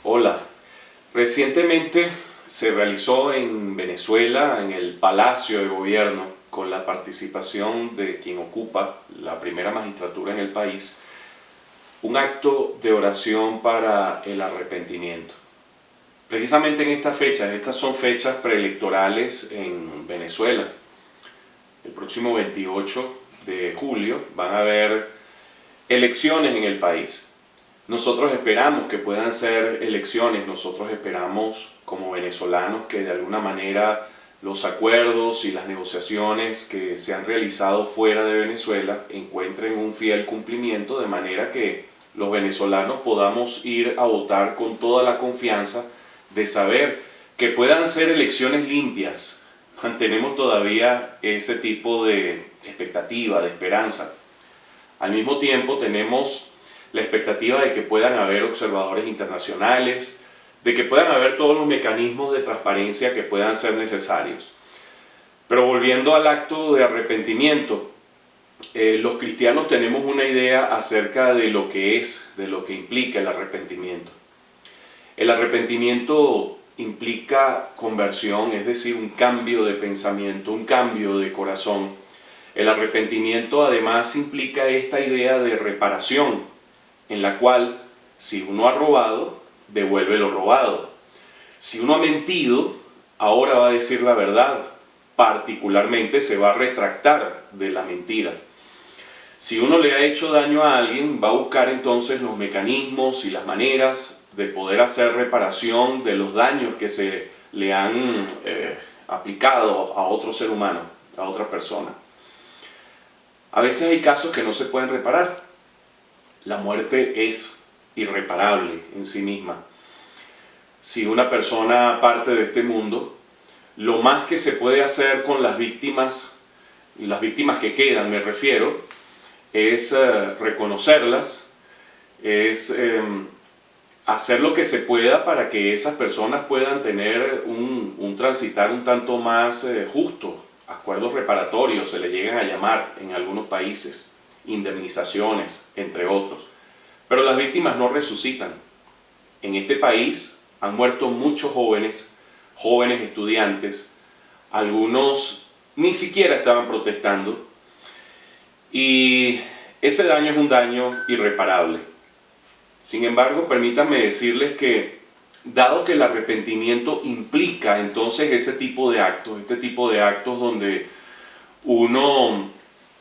Hola, recientemente se realizó en Venezuela, en el Palacio de Gobierno, con la participación de quien ocupa la primera magistratura en el país, un acto de oración para el arrepentimiento. Precisamente en estas son fechas preelectorales en Venezuela. El próximo 28 de julio van a haber elecciones en el país. Nosotros esperamos que puedan ser elecciones, nosotros esperamos como venezolanos que de alguna manera los acuerdos y las negociaciones que se han realizado fuera de Venezuela encuentren un fiel cumplimiento, de manera que los venezolanos podamos ir a votar con toda la confianza de saber que puedan ser elecciones limpias. Mantenemos todavía ese tipo de expectativa, de esperanza. Al mismo tiempo tenemos la expectativa de que puedan haber observadores internacionales, de que puedan haber todos los mecanismos de transparencia que puedan ser necesarios. Pero volviendo al acto de arrepentimiento, los cristianos tenemos una idea acerca de lo que es, de lo que implica el arrepentimiento. El arrepentimiento implica conversión, es decir, un cambio de pensamiento, un cambio de corazón. El arrepentimiento además implica esta idea de reparación, en la cual, si uno ha robado, devuelve lo robado. Si uno ha mentido, ahora va a decir la verdad. Particularmente se va a retractar de la mentira. Si uno le ha hecho daño a alguien, va a buscar entonces los mecanismos y las maneras de poder hacer reparación de los daños que se le han aplicado a otro ser humano, a otra persona. A veces hay casos que no se pueden reparar. La muerte es irreparable en sí misma. Si una persona parte de este mundo, lo más que se puede hacer con las víctimas, y las víctimas que quedan me refiero, es reconocerlas, es hacer lo que se pueda para que esas personas puedan tener un transitar un tanto más justo. Acuerdos reparatorios se le llegan a llamar en algunos países, indemnizaciones, entre otros. Pero las víctimas no resucitan. En este país han muerto muchos jóvenes estudiantes, algunos ni siquiera estaban protestando, y ese daño es un daño irreparable. Sin embargo, permítanme decirles que, dado que el arrepentimiento implica entonces este tipo de actos donde uno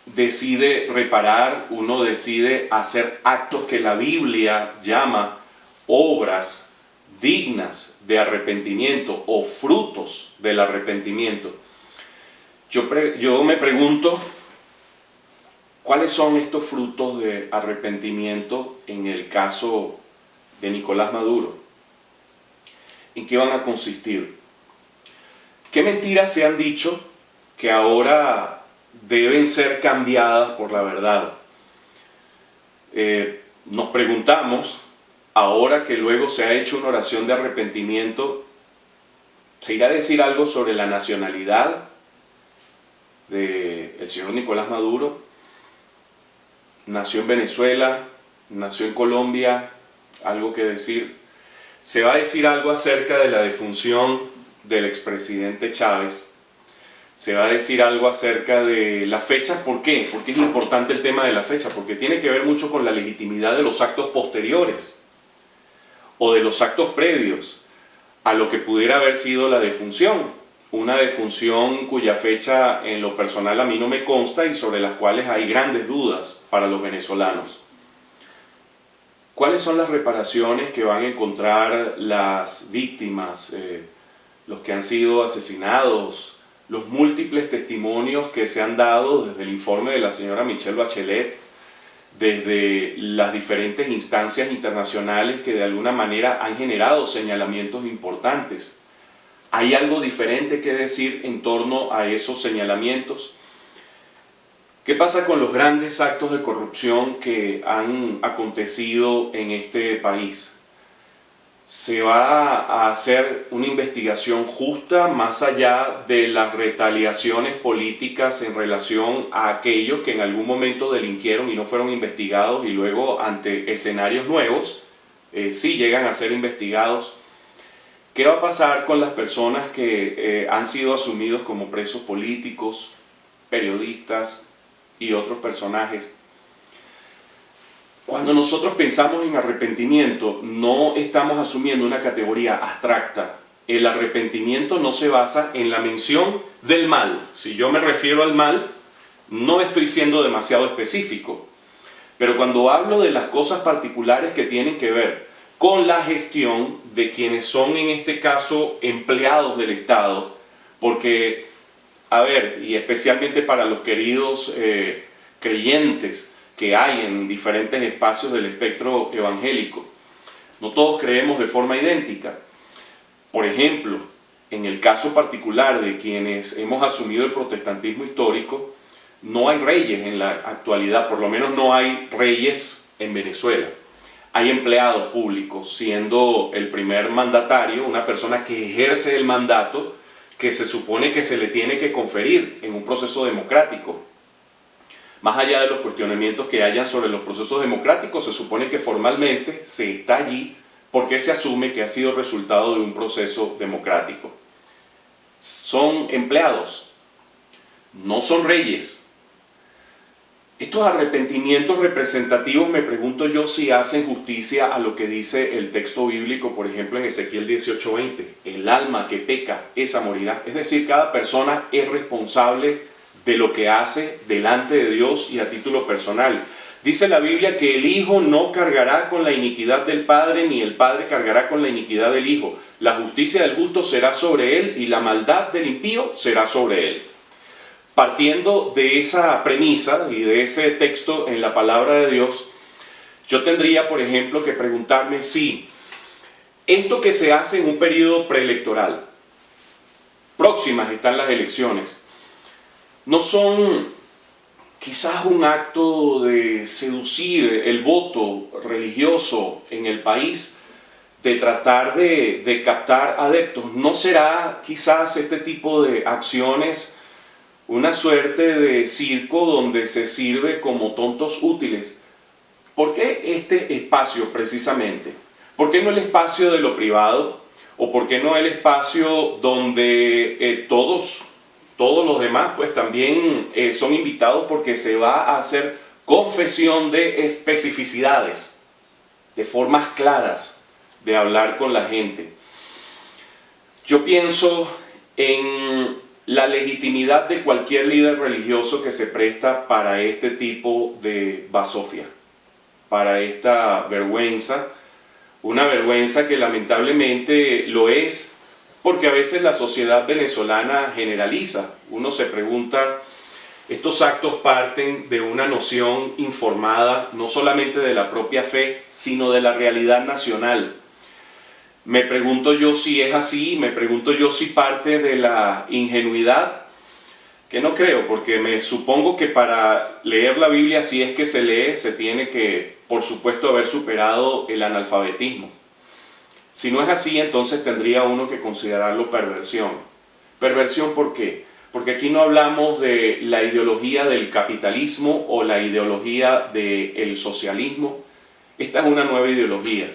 decide reparar, uno decide hacer actos que la Biblia llama obras dignas de arrepentimiento o frutos del arrepentimiento. Yo me pregunto, ¿cuáles son estos frutos de arrepentimiento en el caso de Nicolás Maduro? ¿En qué van a consistir? ¿Qué mentiras se han dicho que ahora deben ser cambiadas por la verdad? Nos preguntamos, ahora que luego se ha hecho una oración de arrepentimiento, ¿se irá a decir algo sobre la nacionalidad del señor Nicolás Maduro? ¿Nació en Venezuela? ¿Nació en Colombia? ¿Algo que decir? ¿Se va a decir algo acerca de la defunción del expresidente Chávez? Se va a decir algo acerca de las fechas. ¿Por qué? Porque es importante el tema de la fecha, porque tiene que ver mucho con la legitimidad de los actos posteriores o de los actos previos a lo que pudiera haber sido la defunción. Una defunción cuya fecha en lo personal a mí no me consta y sobre las cuales hay grandes dudas para los venezolanos. ¿Cuáles son las reparaciones que van a encontrar las víctimas, los que han sido asesinados, los múltiples testimonios que se han dado desde el informe de la señora Michelle Bachelet, desde las diferentes instancias internacionales que de alguna manera han generado señalamientos importantes? ¿Hay algo diferente que decir en torno a esos señalamientos? ¿Qué pasa con los grandes actos de corrupción que han acontecido en este país? ¿Se va a hacer una investigación justa más allá de las retaliaciones políticas en relación a aquellos que en algún momento delinquieron y no fueron investigados y luego ante escenarios nuevos sí llegan a ser investigados. ¿Qué va a pasar con las personas que han sido asumidos como presos políticos, periodistas y otros personajes? Cuando nosotros pensamos en arrepentimiento, no estamos asumiendo una categoría abstracta. El arrepentimiento no se basa en la mención del mal. Si yo me refiero al mal, no estoy siendo demasiado específico. Pero cuando hablo de las cosas particulares que tienen que ver con la gestión de quienes son en este caso empleados del Estado, porque, a ver, y especialmente para los queridos creyentes que hay en diferentes espacios del espectro evangélico, no todos creemos de forma idéntica. Por ejemplo, en el caso particular de quienes hemos asumido el protestantismo histórico, no hay reyes en la actualidad, por lo menos no hay reyes en Venezuela. Hay empleados públicos, siendo el primer mandatario una persona que ejerce el mandato que se supone que se le tiene que conferir en un proceso democrático. Más allá de los cuestionamientos que hayan sobre los procesos democráticos, se supone que formalmente se está allí porque se asume que ha sido resultado de un proceso democrático. Son empleados, no son reyes. Estos arrepentimientos representativos, me pregunto yo si hacen justicia a lo que dice el texto bíblico, por ejemplo en Ezequiel 18:20, el alma que peca, esa morirá. Es decir, cada persona es responsable de lo que hace delante de Dios y a título personal. Dice la Biblia que el Hijo no cargará con la iniquidad del Padre, ni el Padre cargará con la iniquidad del Hijo. La justicia del justo será sobre él y la maldad del impío será sobre él. Partiendo de esa premisa y de ese texto en la palabra de Dios, yo tendría, por ejemplo, que preguntarme si esto que se hace en un periodo preelectoral, próximas están las elecciones, no son quizás un acto de seducir el voto religioso en el país, de tratar de captar adeptos. ¿No será quizás este tipo de acciones una suerte de circo donde se sirve como tontos útiles? ¿Por qué este espacio precisamente? ¿Por qué no el espacio de lo privado? ¿O por qué no el espacio donde todos los demás pues también son invitados, porque se va a hacer confesión de especificidades, de formas claras de hablar con la gente? Yo pienso en la legitimidad de cualquier líder religioso que se presta para este tipo de basofia, para esta vergüenza, una vergüenza que lamentablemente lo es, porque a veces la sociedad venezolana generaliza. Uno se pregunta, estos actos parten de una noción informada no solamente de la propia fe, sino de la realidad nacional. Me pregunto yo si es así, me pregunto yo si parte de la ingenuidad, que no creo, porque me supongo que para leer la Biblia, si es que se lee, se tiene que, por supuesto, haber superado el analfabetismo. Si no es así, entonces tendría uno que considerarlo perversión. ¿Perversión por qué? Porque aquí no hablamos de la ideología del capitalismo o la ideología del socialismo. Esta es una nueva ideología,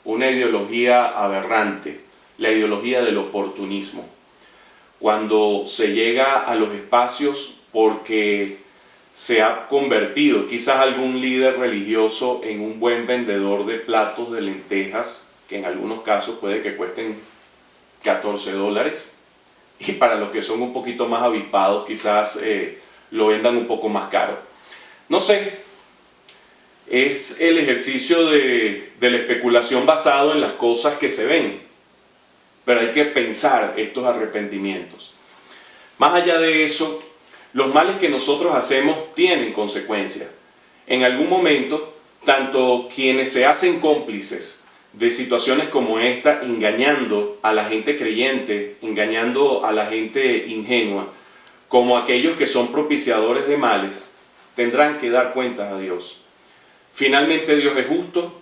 una ideología aberrante, la ideología del oportunismo. Cuando se llega a los espacios porque se ha convertido quizás algún líder religioso en un buen vendedor de platos de lentejas, que en algunos casos puede que cuesten $14, y para los que son un poquito más avispados quizás lo vendan un poco más caro. No sé, es el ejercicio de la especulación basado en las cosas que se ven, pero hay que pensar estos arrepentimientos. Más allá de eso, los males que nosotros hacemos tienen consecuencias. En algún momento, tanto quienes se hacen cómplices de situaciones como esta, engañando a la gente creyente, engañando a la gente ingenua, como aquellos que son propiciadores de males, tendrán que dar cuentas a Dios. Finalmente Dios es justo.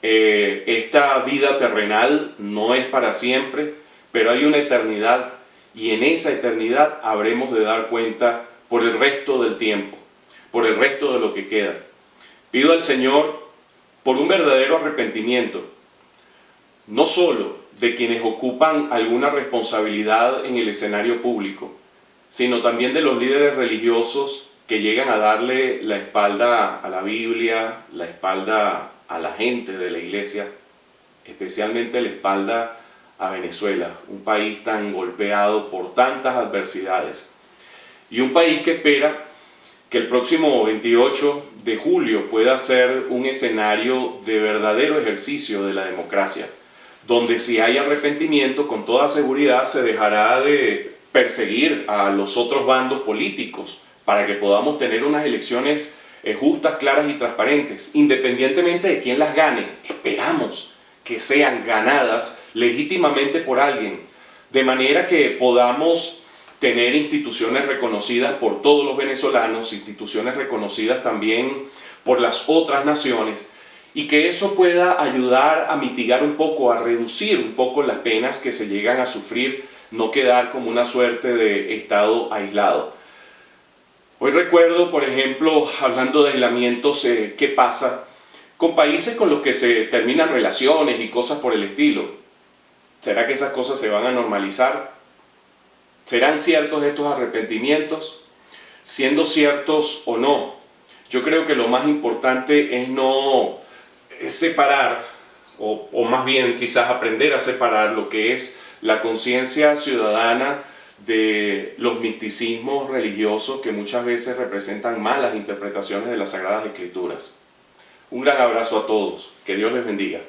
Esta vida terrenal no es para siempre, pero hay una eternidad, y en esa eternidad habremos de dar cuenta por el resto del tiempo, por el resto de lo que queda. Pido al Señor por un verdadero arrepentimiento, no solo de quienes ocupan alguna responsabilidad en el escenario público, sino también de los líderes religiosos que llegan a darle la espalda a la Biblia, la espalda a la gente de la iglesia, especialmente la espalda a Venezuela, un país tan golpeado por tantas adversidades y un país que espera que el próximo 28 de julio pueda ser un escenario de verdadero ejercicio de la democracia, donde si hay arrepentimiento, con toda seguridad se dejará de perseguir a los otros bandos políticos para que podamos tener unas elecciones justas, claras y transparentes, independientemente de quién las gane. Esperamos que sean ganadas legítimamente por alguien, de manera que podamos tener instituciones reconocidas por todos los venezolanos, instituciones reconocidas también por las otras naciones, y que eso pueda ayudar a mitigar un poco, a reducir un poco las penas que se llegan a sufrir, no quedar como una suerte de estado aislado. Hoy recuerdo, por ejemplo, hablando de aislamientos, qué pasa con países con los que se terminan relaciones y cosas por el estilo. ¿Será que esas cosas se van a normalizar? ¿Serán ciertos estos arrepentimientos? Siendo ciertos o no, yo creo que lo más importante es separar, o más bien quizás aprender a separar lo que es la conciencia ciudadana de los misticismos religiosos que muchas veces representan malas interpretaciones de las Sagradas Escrituras. Un gran abrazo a todos, que Dios les bendiga.